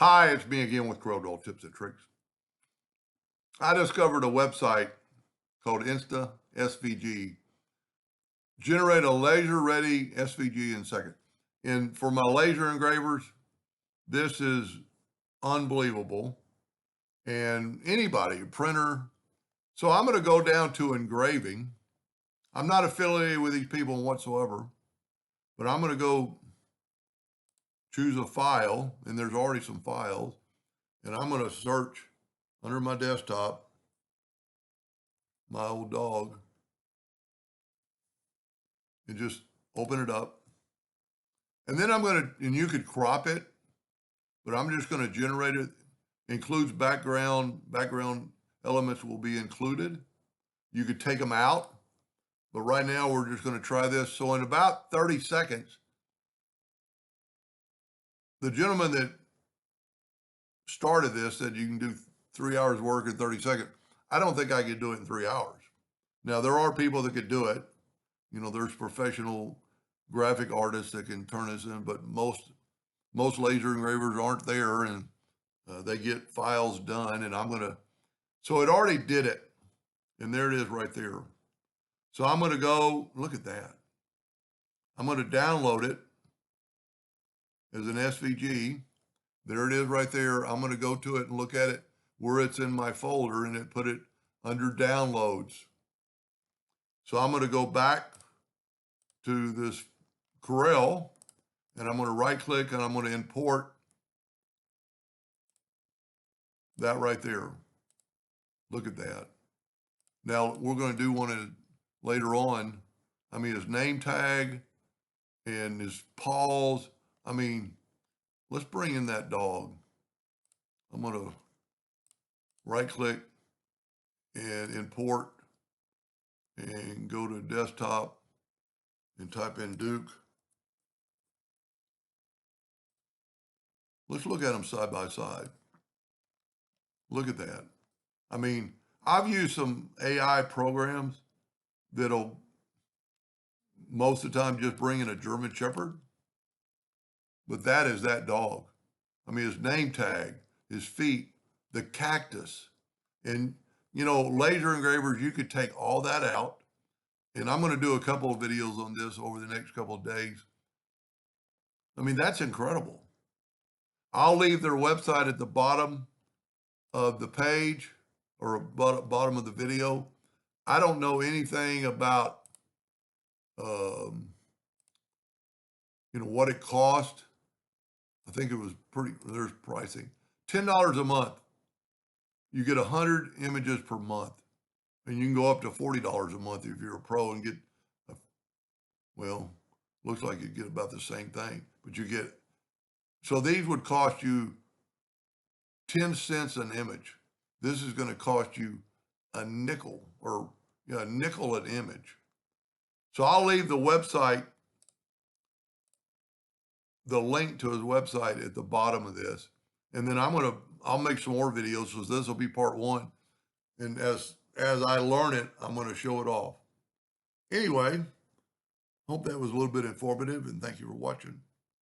Hi, it's me again with Corel Tips and Tricks. I discovered a website called Insta SVG. Generate a laser-ready SVG in seconds. And for my laser engravers, this is unbelievable. And anybody, a printer. So I'm going to go down to engraving. I'm not affiliated with these people whatsoever, but I'm going to go choose a file, and there's already some files, and I'm going to search under my desktop, my old dog, and just open it up. And then I'm going to, and you could crop it, but I'm just going to generate it. Includes background elements will be included. You could take them out, but right now we're just going to try this. So in about 30 seconds, the gentleman that started this said you can do 3 hours work in 30 seconds. I don't think I could do it in 3 hours. Now, there are people that could do it. You know, there's professional graphic artists that can turn this in, but most laser engravers aren't there, and they get files done, and so it already did it, and there it is right there. So I'm going to go, look at that. I'm going to download it as an SVG. There it is right there. I'm going to go to it and look at it where it's in my folder, and it put it under downloads. So I'm going to go back to this Corel, and I'm going to right click and I'm going to import that right there. Look at that. Now we're going to do one later on. I mean, his name tag and his paws. I mean, let's bring in that dog. I'm going to right click and import and go to desktop and type in Duke. Let's look at them side by side. Look at that. I mean, I've used some AI programs that'll most of the time just bring in a German Shepherd, but that is that dog. I mean, his name tag, his feet, the cactus, and you know, laser engravers, you could take all that out, and I'm going to do a couple of videos on this over the next couple of days. I mean, that's incredible. I'll leave their website at the bottom of the page or bottom of the video. I don't know anything about, you know, what it cost. I think it was there's pricing. $10 a month. You get 100 images per month. And you can go up to $40 a month if you're a pro and get, well, looks like you get about the same thing, but you get, so these would cost you 10 cents an image. This is going to cost you a nickel or a nickel an image. So I'll leave the website, the link to his website at the bottom of this. And then I'll make some more videos, so this will be part one. And as I learn it, I'm going to show it off. Anyway, hope that was a little bit informative, and thank you for watching.